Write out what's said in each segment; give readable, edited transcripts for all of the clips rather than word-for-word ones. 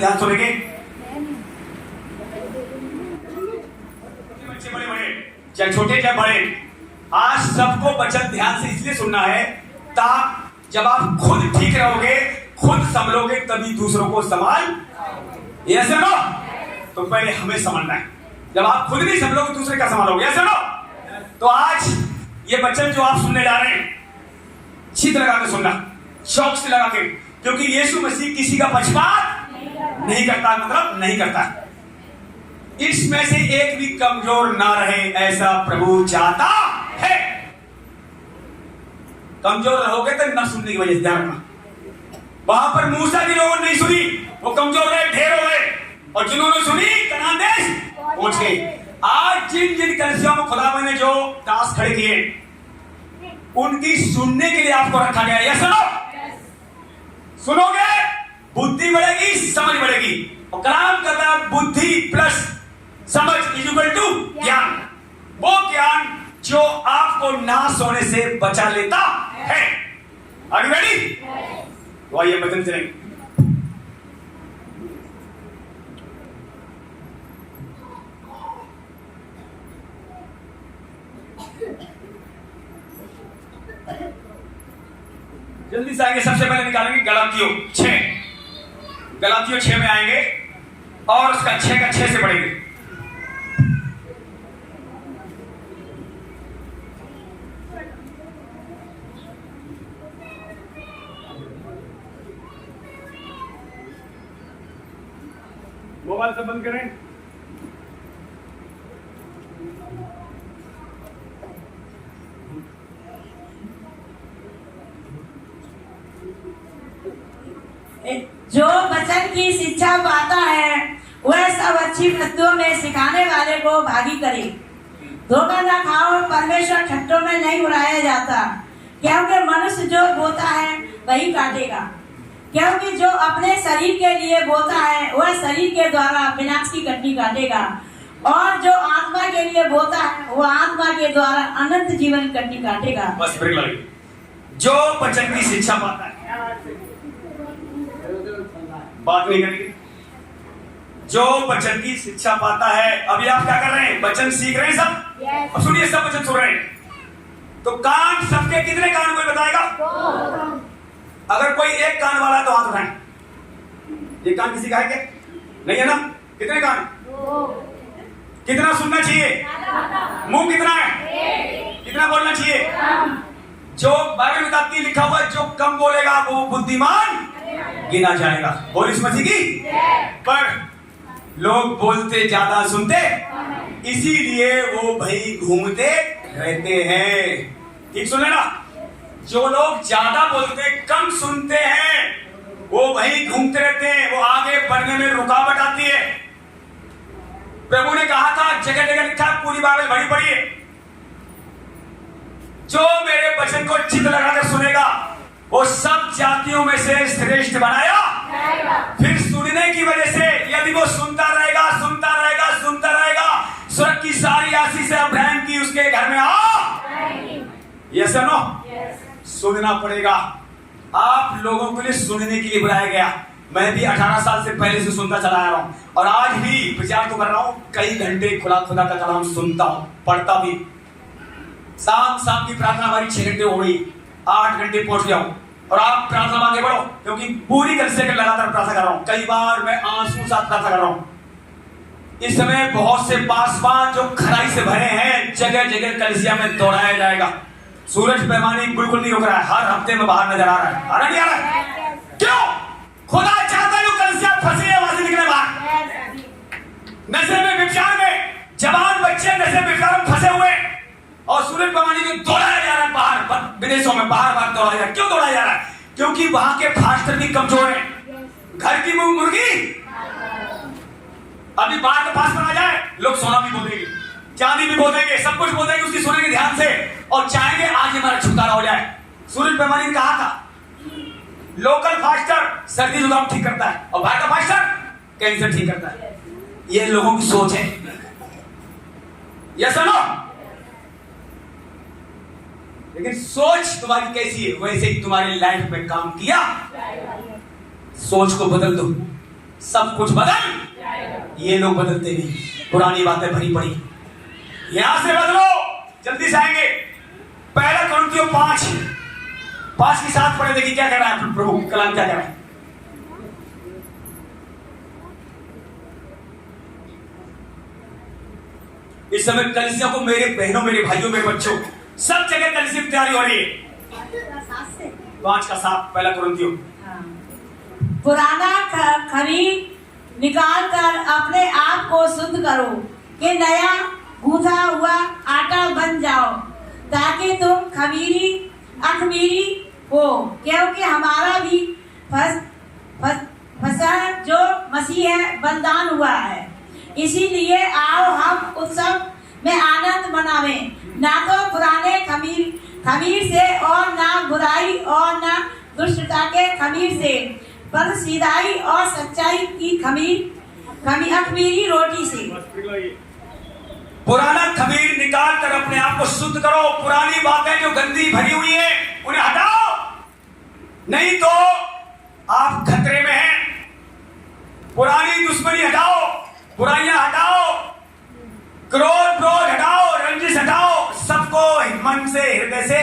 ध्यान सुनेंगे। बच्चे बड़े बड़े, चाहे छोटे चाहे बड़े, आज सबको वचन ध्यान से इसलिए सुनना है ताकि जब आप खुद ठीक रहोगे, खुद संभलोगे, तभी दूसरों को संभाल। ये सुनो, तो पहले हमें समझना है। जब आप खुद नहीं संभलोगे, दूसरे का संभालोगे। ये सुनो, तो आज ये वचन जो आप सुनने जा रहे हैं, चित लगा के सुनना, शौक से लगा के, क्योंकि यीशु मसीह किसी का पक्षपात नहीं करता, मतलब नहीं करता। इसमें से एक भी कमजोर ना रहे, ऐसा प्रभु चाहता है। कमजोर रहोगे तो न सुनने की वजह से ध्यान रखना। वहां पर मूसा के लोगों ने नहीं सुनी, वो कमजोर रहे, ढेर हो गए, और जिन्होंने सुनी कनान देश पहुंच गए। आज जिन जिन कलीसियाओं में खुदा ने जो टास्क खड़े किए, उनकी सुनने के लिए आपको रखा गया। या सुनो, सुनोगे बुद्धि बढ़ेगी, समझ बढ़ेगी। और कलाम कहता है बुद्धि प्लस समझ इक्वल टू ज्ञान। वो ज्ञान जो आपको नाश होने से बचा लेता है। Are you ready? तो आइए वचन चलेंगे। जल्दी से आएंगे। सबसे पहले निकालेंगे गलातियों 6। गलातियों 6 में आएंगे और उसका 6 का 6 से पढ़ेंगे। मोबाइल से बंद करें। जो वचन की शिक्षा पाता है वह सब अच्छी वस्तुओं में सिखाने वाले को भागी करे। धोखा न खाओ, परमेश्वर ठट्टों में नहीं उड़ाया जाता, क्योंकि मनुष्य जो बोता है वही काटेगा। क्योंकि जो अपने शरीर के लिए बोता है वह शरीर के द्वारा विनाश की कटनी काटेगा, और जो आत्मा के लिए बोता है वह आत्मा के द्वारा अनंत जीवन की कटनी काटेगा। बस ब्रेक लगे। जो वचन की शिक्षा पाता है, बात नहीं करेंगे। जो वचन की शिक्षा पाता है, अभी आप क्या कर रहे हैं? वचन सीख रहे हैं सब। अब सुनिए, सब वचन सुन रहे हैं। तो कान सबके कितने कान कोई बताएगा? अगर कोई एक कान वाला है तो हाथ उठाएं। ये कान किसी का है क्या? नहीं है ना? कितने कान? कितना सुनना चाहिए? मुंह कितना है? कितना बोलना चाहिए? जो बाइबल में बताती है, लिखा हुआ है, जो कम बोलेगा वो बुद्धिमान गिना जाएगा। बोल इस मसीह की। पर लोग बोलते ज्यादा, सुनते, इसीलिए वो भाई घूमते रहते हैं। ठीक सुन लेना, जो लोग ज्यादा बोलते कम सुनते हैं, वो वही घूमते रहते हैं, वो आगे बढ़ने में रुकावट आती है। प्रभु ने कहा था, जगह जगह लिखा, पूरी बाइबल भरी पड़ी है, जो मेरे वचन को चित्त लगाकर सुनेगा वो सब जातियों में से श्रेष्ठ बनाया। फिर सुनने की वजह से यदि वो सुनता रहेगा, सुनता रहेगा, सुनता रहेगा, स्वर्ग की सारी आशीष अब्राहम की उसके घर में आ। यस और नो? सुनना पड़ेगा। आप लोगों के लिए सुनने के लिए बुलाया गया। मैं भी 18 साल से पहले से सुनता चला आ रहा हूं, और आज भी प्रचार तो कर रहा हूं। कई घंटे खुदा का कलाम सुनता हूं, पढ़ता भी। शाम की प्रार्थना हमारी 6 घंटे हो गई, 8 घंटे पहुंच गया हूं। और आप प्रार्थना में आगे बढ़ो, क्योंकि पूरी कलीसिया के लगातार प्रार्थना कर रहा हूं। कई बार मैं आंसू साथ प्रार्थना कर रहा हूं। इस समय बहुत से पासवान जो खराई से भरे हैं, जगह जगह कलीसिया में दौड़ाया जाएगा। सूरज पैमाने बिल्कुल नहीं रुक रहा है, हर हफ्ते में बाहर नजर आ रहा है। आ रहा नहीं आ रहा है? क्यों? खुदा चाहता है कलीसिया फंसी है, वहां से निकले बाहर। नशे में, व्यभिचार में, जवान बच्चे नशे व्यभिचार में फंसे हुए, और सूरज पैमाने में दौड़ाया जा रहा है बाहर, विदेशों में बाहर दौड़ाया जा रहा है। क्यों दौड़ाया जा रहा है? क्योंकि वहां के फास्टर भी कमजोर हैं। घर की मुर्गी अभी बाहर का फास्ट बना जाए, लोग सोना भी बोलेंगे, चांदी भी बोलेंगे, सब कुछ बोलेंगे, उसकी सुनेंगे ध्यान से, और चाहेंगे आज हमारा छुटकारा हो जाए। सूरज पैमाने ने कहा था, लोकल फास्टर सर्दी जुकाम ठीक करता है, और बाहर का फास्टर कैंसर ठीक करता है। ये लोगों की सोच है। यस और नो? लेकिन सोच तुम्हारी कैसी है, वैसे ही तुम्हारी लाइफ में काम किया। सोच को बदल दो। सब कुछ बदल। ये लोग बदलते नहीं, पुरानी बातें भरी पड़ी। यहां से बदलो, जल्दी से आएंगे। पहला कुरिन्थियों 5 की 7 पढ़े, देखिए क्या कह रहा है प्रभु कलाम, क्या कह रहा है। इस समय कलीसिया को, मेरे बहनों, मेरे भाइयों, मेरे बच्चों, सब जगह कलीसिया की तैयारी हो रही है। 5 का 7 पहला कुरिन्थियों। पुराना खमीर निकाल कर अपने आप को शुद्ध करो कि नया गूंथा हुआ आटा बन जाओ, ताकि तुम अखमीरी हो, क्योंकि हमारा भी फसह जो मसीह है बलिदान हुआ है। इसीलिए आओ हम उत्सव में आनंद मनावें, ना तो पुराने खमीर से और ना बुराई और ना दुष्टता के खमीर से, पर सीधाई और सच्चाई की अखमीरी रोटी से। पुराना खमीर निकाल कर अपने आप को शुद्ध करो। पुरानी बातें जो गंदी भरी हुई है उन्हें हटाओ, नहीं तो आप खतरे में हैं। पुरानी दुश्मनी हटाओ, बुराइयां हटाओ, क्रोध हटाओ, रंजिश हटाओ, सबको मन से, हृदय से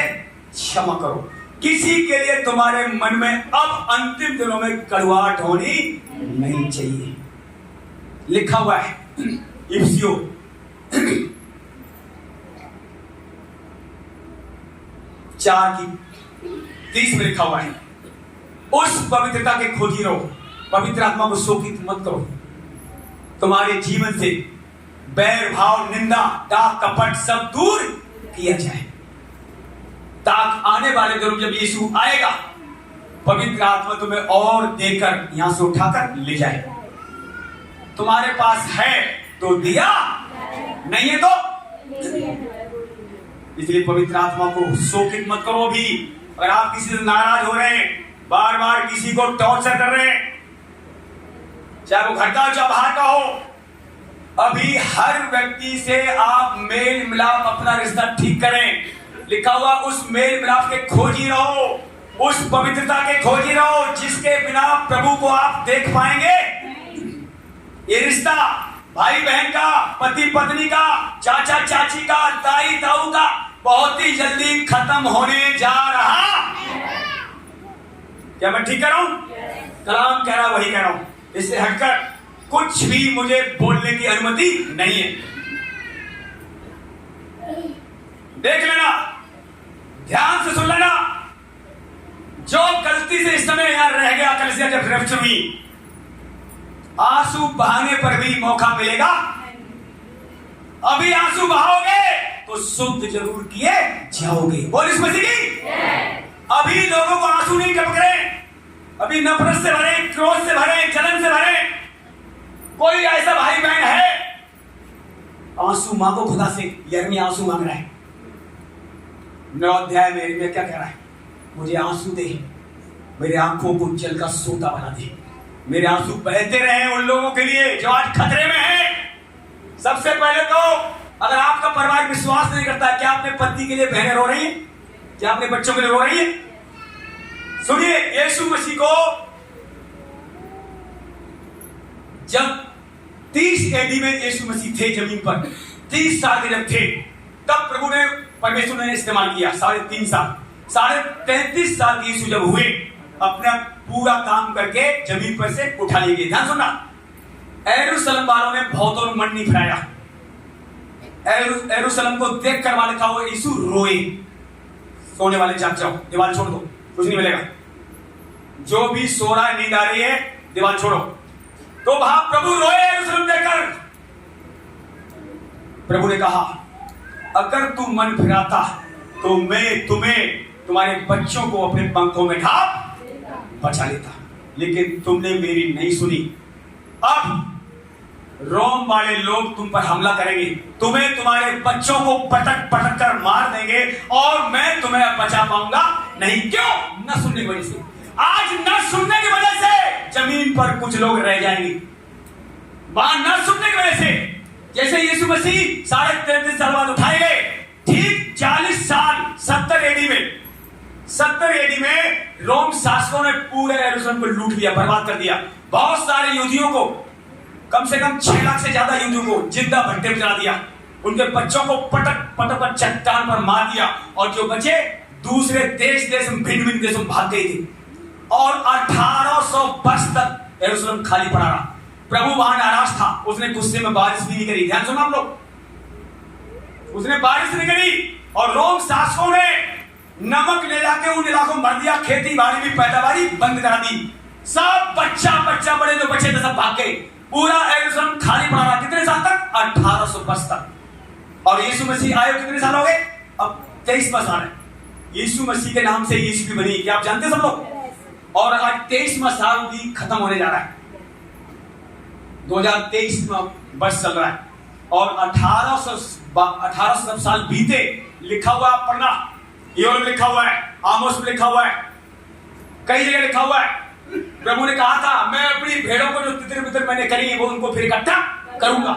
क्षमा करो। किसी के लिए तुम्हारे मन में अब अंतिम दिनों में कड़वाहट होनी नहीं चाहिए। लिखा हुआ है इफिसियों 4:30 में लिखा हुआ है, उस पवित्रता के खोजी रहो, पवित्र आत्मा को शोकित मत करो। तुम्हारे जीवन से बैर भाव, निंदा, डाक, कपट सब दूर किया जाए, ताकि आने वाले दिनों जब यीशु आएगा, पवित्र आत्मा तुम्हें और देकर यहां से उठाकर ले जाए। तुम्हारे पास है तो दिया, नहीं है तो। इसलिए पवित्र आत्मा को शोकित मत करो। अभी अगर आप किसी से नाराज हो रहे हैं, बार बार किसी को टॉर्चर कर रहे हैं, चाहे वो घर का चाहे बाहर का हो, अभी हर व्यक्ति से आप मेल मिलाप, अपना रिश्ता ठीक करें। लिखा हुआ उस मेल मिलाप के खोजी रहो, उस पवित्रता के खोजी रहो जिसके बिना प्रभु को आप देख पाएंगे। ये रिश्ता भाई बहन का, पति पत्नी का, चाचा चाची का, दाई दाऊ का बहुत ही जल्दी खत्म होने जा रहा। क्या मैं ठीक कह रहा हूं? कलाम कह रहा, वही कह रहा हूं। इससे हटकर कुछ भी मुझे बोलने की अनुमति नहीं है। देख लेना, ध्यान से सुन लेना। जो गलती से इस समय यहां रह गया, कलीसिया जब रैप्चर हुई, आंसू बहाने पर भी मौका मिलेगा। अभी आंसू बहाओगे तो शुद्ध जरूर किए जाओगे। बोल इस मसीह की। अभी लोगों को आंसू नहीं टपक रहे, अभी नफरत से भरे, क्रोध से भरे, जलन से भरे। कोई ऐसा भाई बहन है, आंसू मांगो खुदा से। यर्मी आंसू मांग रहा है। 9 अध्याय में क्या कह रहा है? मुझे आंसू दे, मेरे आंखों को जल का सोता बना दे। मेरे आंसू बहते रहे उन लोगों के लिए जो आज खतरे में हैं। सबसे पहले तो अगर आपका परिवार विश्वास नहीं करता, क्या अपने पति के लिए बहनें रो रही है? क्या अपने बच्चों के लिए रो रही है? सुनिए, यीशु मसीह को जब 30 एडी में यीशु मसीह थे जमीन पर, 30 साल के जब थे, तब प्रभु ने, परमेश्वर ने इस्तेमाल किया 3.5 साल। 33.5 साल के यीशु जब हुए, अपना पूरा काम करके जमीन पर से उठा लिए गए। ध्यान सुनना, यरूशलेम वालों ने बहुतों ने मन नहीं फिराया। यरूशलेम को देख कर वाले कहा, यीशु रोए। सोने वाले जाग जाओ, दीवार छोड़ दो, कुछ नहीं मिलेगा। जो भी सो रहा है, नींद आ रही है, दीवार छोड़ो। तो वहां प्रभु रोए यरूशलेम देखकर। प्रभु ने कहा, अगर तू मन फिराता तो मैं तुम्हें, तुम्हारे बच्चों को अपने पंखों में ढाप बचा लेता, लेकिन तुमने मेरी नहीं सुनी। अब रोम वाले लोग तुम पर हमला करेंगे, तुम्हें, तुम्हारे बच्चों को पटक पटक कर मार देंगे, और मैं तुम्हें अब बचा पाऊंगा नहीं। क्यों? न सुनने की वजह से। आज न सुनने की वजह से जमीन पर कुछ लोग रह जाएंगे। वहां न सुनने की वजह से, जैसे यीशु मसीह 33.5 साल बाद उठाए गए, ठीक 40 साल 70 एडी में रोम शासकों ने पूरे यरूशलेम को लूट लिया, बर्बाद कर दिया। बहुत सारे यहूदियों को, कम से कम 6 लाख से ज्यादा यहूदियों को जिंदा भट्टे में जला दिया। उनके बच्चों को पटक पटक कर चट्टान पर मार दिया, और जो बचे दूसरे देश में भिन्न भिन्न देशों में भाग गए थे। और 1800 वर्ष तक यरूशलेम खाली पड़ा रहा। प्रभु वहां नाराज था, उसने गुस्से में बारिश भी नहीं करी। ध्यान सुनो आप लोग, उसने बारिश नहीं करी। और रोम शासकों ने नमक ले जाके उन इलाकों में भर दिया, खेती बाड़ी भी पैदावारी बंद करा दी। सब बच्चा बड़े जो बच्चे थे सब भाग गए। पूरा यरूशलेम खाली पड़ा रहा। कितने साल तक? 1800 वर्ष तक। और यीशु मसीह आए कितने साल हो गए? अब 23वां साल है। यीशु मसीह के नाम से यीशु भी बनी, क्या आप जानते हैं सब लोग? और आज 23वां साल भी खत्म होने जा रहा है। 2023 में वर्ष चल रहा है, और 1800 साल बीते। लिखा हुआ आप पढ़ना, योल लिखा हुआ है, आमोस में लिखा हुआ है, कई जगह लिखा हुआ है। प्रभु ने कहा था, मैं अपनी भेड़ों को जो तितर बितर मैंने करी वो उनको फिर इकट्ठा करूंगा।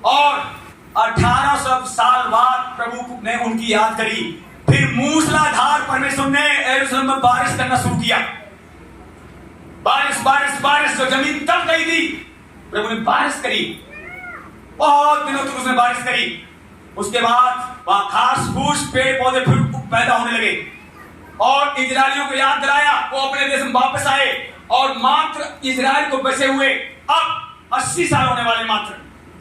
और 1800 साल बाद प्रभु ने उनकी याद करी। फिर मूसलाधार परमेश्वर ने यरूशलेम में बारिश करना शुरू किया। बारिश बारिश बारिश, जो जमीन तब गई थी, प्रभु ने बारिश करी। बहुत दिनों तक उसने बारिश करी। उसके बाद वहां घास फूस पेड़ पौधे फिर पैदा होने लगे, और इजरायलियों को याद दिलाया। वो अपने देश में वापस आए, और मात्र इजराइल को बचे हुए अब 80 साल होने वाले, मात्र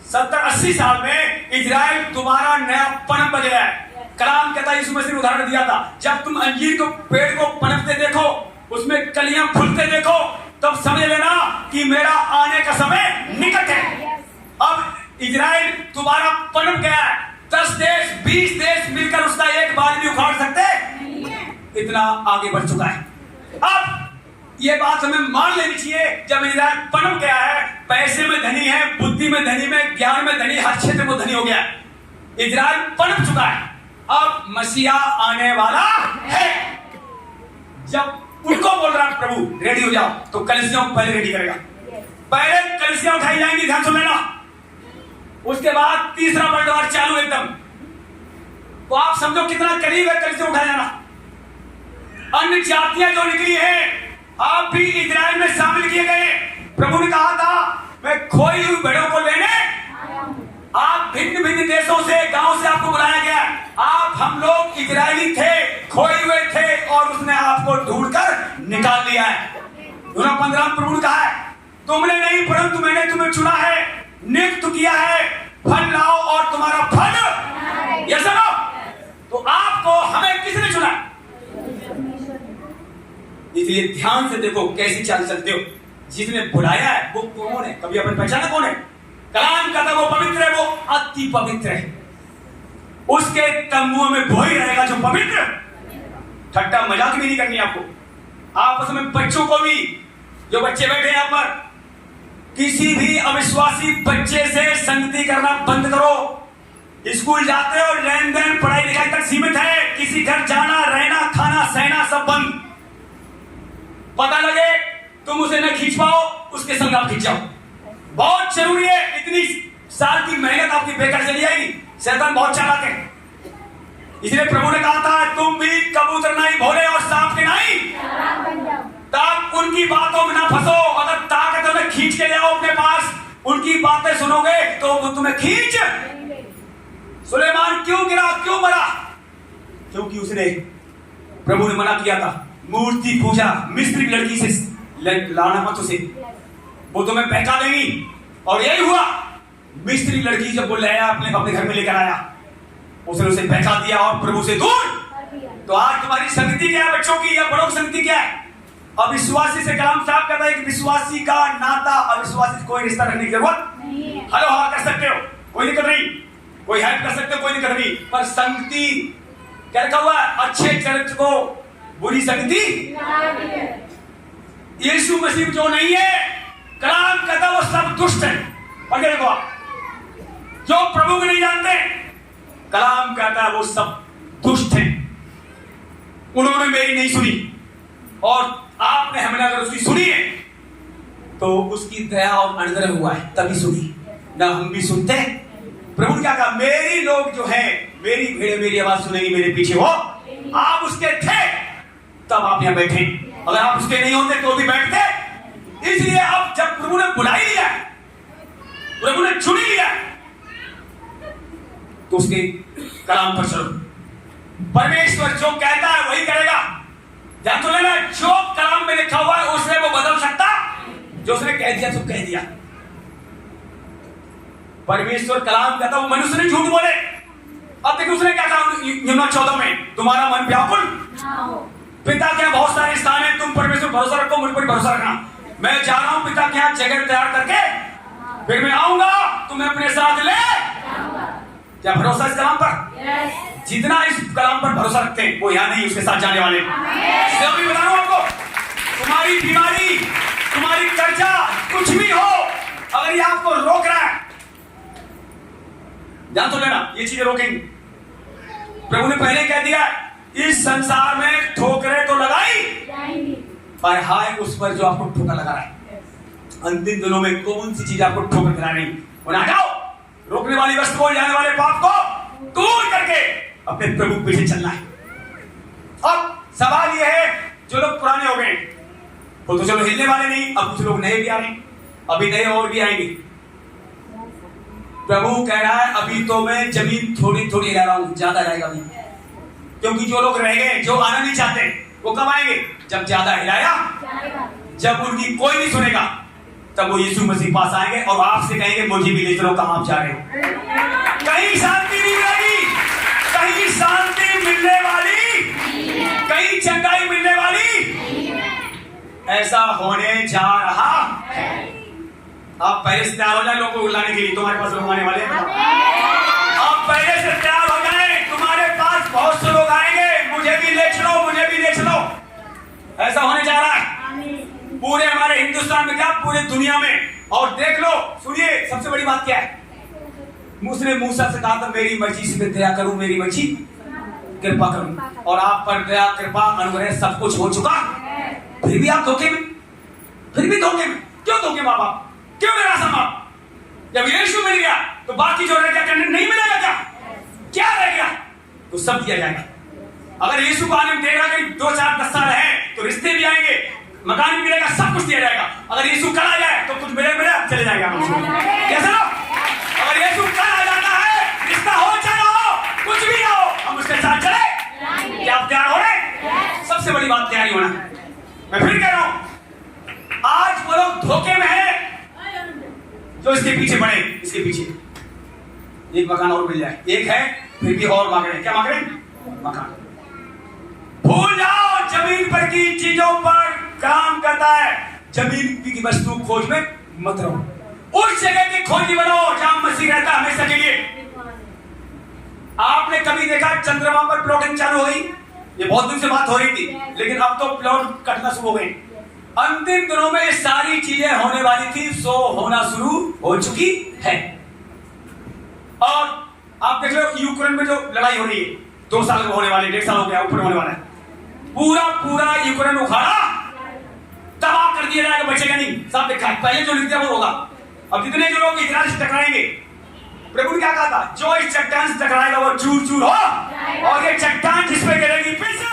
70-80 साल में इजराइल दोबारा नया पनप बज रहा है। कलाम कहता है, यीशु मसीह ने उदाहरण दिया था, जब तुम अंजीर को पेड़ को पनपते देखो, उसमें कलियां फूलते देखो, तब समझ लेना कि मेरा आने का समय निकट है। अब इजराइल दोबारा पनप गया है। 10 देश 20 देश मिलकर उसका एक बार भी उखाड़ सकते नहीं है। इतना आगे बढ़ चुका है। अब ये बात हमें मान लेनी चाहिए, जब इजराइल पनप गया है, पैसे में धनी है, बुद्धि में धनी, में ज्ञान में धनी, हर क्षेत्र में धनी हो गया। इजराइल पनप चुका है। अब मसीहा आने वाला है। जब उनको बोल रहा है प्रभु रेडी हो जाओ, तो कलीसिया को पहले रेडी करेगा। पहले कलीसिया उठाई जाएंगी, ध्यान सुन लेना। उसके बाद तीसरा वर्ल्ड वॉर चालू एकदम। तो आप समझो कितना करीब है कलीसिया उठाया जाना। अन्य जातियां जो निकली हैं, आप भी इजराइल में शामिल किए गए। प्रभु ने कहा था, मैं खोई हुई भेड़ों को लेने। आप भिन्न भिन्न देशों से, गांव से आपको बुलाया गया। आप हम लोग इजरायली थे, खोए हुए थे, और उसने आपको ढूंढकर निकाल लिया है। 15 प्रभु ने कहा है, तुमने नहीं परंतु मैंने तुम्हें चुना है, नियुक्त किया है, फल लाओ और तुम्हारा फल। ये सुनो, तो आपको हमें किसने चुना? इसलिए ध्यान से देखो कैसी चाल चलते हो। जिसने बुलाया है वो कौन है? कभी अपन पहचाना कौन है? कलाम कहता वो पवित्र है, वो अति पवित्र है। उसके तंबुओं में वही रहेगा जो पवित्र। ठट्टा मजाक भी नहीं करनी आपको। आपस में बच्चों को भी, जो बच्चे बैठे यहाँ पर, किसी भी अविश्वासी बच्चे से संगति करना बंद करो। स्कूल जाते हो, लेन देन पढ़ाई लिखाई तक सीमित है। किसी घर जाना, रहना, खाना, सहना सब बंद। पता लगे तुम उसे न खींच पाओ, उसके संग आप खींच जाओ। बहुत जरूरी है। इतनी साल की मेहनत आपकी बेकार चली जाएगी। शैतान बहुत चालाक है। इसलिए प्रभु ने कहा था, तुम भी कबूतर नहीं भोले और सांप के नहीं, तब उनकी बातों में ना फंसो। अगर ताकत उन्हें खींच के ले आओ अपने पास, उनकी बातें सुनोगे तो वो तुम्हें खींच। सुलेमान क्यों गिरा, क्यों मरा? क्योंकि उसने, प्रभु ने मना किया था, मूर्ति पूजा, मिस्त्री की लड़की से लाना मत उसे, वो तुम्हें बहका देगी। और यही हुआ। मिस्त्री लड़की जब वो लाया, अपने घर में लेकर आया, उसने उसे बहका दिया और प्रभु से दूर। तो आज तुम्हारी संगति क्या है बच्चों की, या बड़ों की संगति क्या है? अविश्वासी से कलाम साहब कहता है कि विश्वासी का नाता अविश्वासी से कोई रिश्ता रखने की जरूरत नहीं है। हेलो हाँ कर सकते हो, कोई दिक्कत नहीं, कोई हेल्प कर सकते हो, कोई दिक्कत नहीं, पर संगति क्या रखा हुआ है? अच्छे चरित्र को बुरी संगति। यीशु मसीह जो नहीं है, कलाम कहता वो सब दुष्ट है। पढ़ के देखो, जो प्रभु को नहीं जानते, कलाम कहता है वो सब दुष्ट हैं। उन्होंने मेरी नहीं सुनी, और आपने हमने अगर उसकी सुनी है तो उसकी दया और अनुग्रह हुआ है, तभी सुनी ना। हम भी सुनते हैं। प्रभु ने क्या कहा? मेरी लोग जो है, मेरी भेड़ मेरी आवाज सुनेगी, मेरे पीछे हो। आप उसके थे तब आप यहां बैठे। अगर आप उसके नहीं होते तो भी बैठते। इसलिए अब जब प्रभु ने बुला ही लिया, प्रभु ने चुन ही लिया, तो उसके कलाम पर चलो। परमेश्वर जो कहता है वही करेगा। ध्यान तो लेना, जो कलाम में लिखा हुआ है उसने वो बदल सकता, जो उसने कह दिया तो कह दिया। परमेश्वर कलाम कहता, वो मनुष्य ने झूठ बोले। अब देखिए उसने क्या कहा यूहन्ना 14 में, तुम्हारा मन व्याकुल पिता के यहाँ बहुत सारे स्थान है, तुम परमेश्वर भरोसा रखो, मुझ पर भरोसा रखना। मैं जा रहा हूं पिता के यहाँ जगह तैयार करके, फिर मैं आऊंगा तुम्हें अपने साथ ले। क्या भरोसा इस कलाम पर? जितना इस कलाम पर भरोसा रखते हैं वो यहाँ नहीं, उसके साथ जाने वाले। अभी बता रहा हूं आपको, तुम्हारी बीमारी, तुम्हारी कर्जा, कुछ भी हो, अगर ये आपको रोक रहा है, ध्यान तो लेना, ये चीजें रोकेंगी। प्रभु ने पहले कह दिया, इस संसार में ठोकरें तो लगाई, पर हाय उस पर जो आपको ठोकर लगा रहा है। अंतिम दिनों में कौन सी चीज आपको ठोकर खिला रही, उन्हें हटाओ। रोकने वाली वस्तु को, जाने वाले पाप को दूर करके अपने प्रभु पीछे चलना है। अब सवाल यह है, जो लोग पुराने हो गए वो तो चलो हिलने वाले नहीं, अब कुछ लोग नए भी आ रहे हैं, अभी नए और भी आएंगे। प्रभु कह रहा है, अभी तो मैं जमीन थोड़ी थोड़ी हिला रहा हूं, ज्यादा रहेगा अभी। क्योंकि जो लोग रह गए, जो आना नहीं चाहते, वो कब आएंगे? जब ज्यादा हिलाया, जब उनकी कोई नहीं सुनेगा, तब वो यीशु मसीह पास आएंगे और आपसे कहेंगे, मुझे भी ले चलो, कहां आप जा रहे हो? कहीं शांति नहीं मिलेगी, कहीं शांति मिलने वाली, कहीं चंगाई मिलने वाली, ऐसा होने जा रहा है। आप पहले से तैयार हो जाए लोगों को लाने के लिए, तुम्हारे पास लोग आने वाले हैं। आप पहले से तैयार हो जाए, तुम्हारे पास बहुत से लोग आएंगे, मुझे भी ले चलो, मुझे भी ले चलो। ऐसा होने जा रहा है पूरे हमारे हिंदुस्तान में, क्या पूरे दुनिया में। और देख लो, सुनिए, सबसे बड़ी बात क्या है? उसने मूसा से कहा था, मेरी मर्जी से दया करूं, मेरी मर्जी कृपा करूं, और आप पर दया कृपा अनुग्रह सब कुछ हो चुका, फिर भी आप धोखे में, फिर भी धोखे में। क्यों धोखे माँ बाप, क्यों निराशा माँ? जब यीशु मिल गया तो बाकी जो रह गया नहीं मिलेगा क्या? क्या रह गया? तो सब दिया जाएगा। अगर यीशु को आने में देर आ गई, 2, 4, 10 साल है, तो रिश्ते भी आएंगे, मकान भी मिलेगा, सब कुछ दिया जाएगा। अगर यीशु कल आ जाए तो कुछ मिले चले जाएगा। कैसे ना? अगर यीशु कल आ जाता है, रिश्ता हो चाहे ना हो, कुछ भी ना हो, हम उसके साथ चले। क्या आप तैयार हो रहे? सबसे बड़ी बात तैयारी होना। मैं फिर कह रहा हूं, आज वो लोग धोखे में है जो इसके पीछे बढ़े, इसके पीछे एक मकान और मिल जाए, एक है फिर भी और मांग रहे। क्या मांग रहे? मकान। भूल जाओ जमीन पर की चीजों पर काम करता है, जमीन की वस्तु खोज में मत रहो। उस जगह की खोजी बनाओ जहां मसीह रहता है हमेशा के लिए। आपने कभी देखा चंद्रमा पर प्लॉटिंग चालू हो गई? ये बहुत दिन से बात हो रही थी, लेकिन अब तो प्लॉट कटना शुरू हो गए। अंतिम दिनों में ये सारी चीजें होने वाली थी, सो होना शुरू हो चुकी है। और आप देख लो, यूक्रेन में जो लड़ाई हो रही है, 2 साल होने वाले, 1.5 साल हो गया, ऊपर होने वाला है। पूरा यूक्रेन उखाड़ा, तबाह कर दिया जाएगा, बचेगा नहीं। सब देखा, पहले जो लिख दिया वो होगा। अब जितने जो लोग इजराइल से टकराएंगे, प्रभु ने क्या कहा था? जो इस चट्टान से टकराएगा वो चूर चूर हो, और ये चट्टान जिस पे गिरेगी फिर से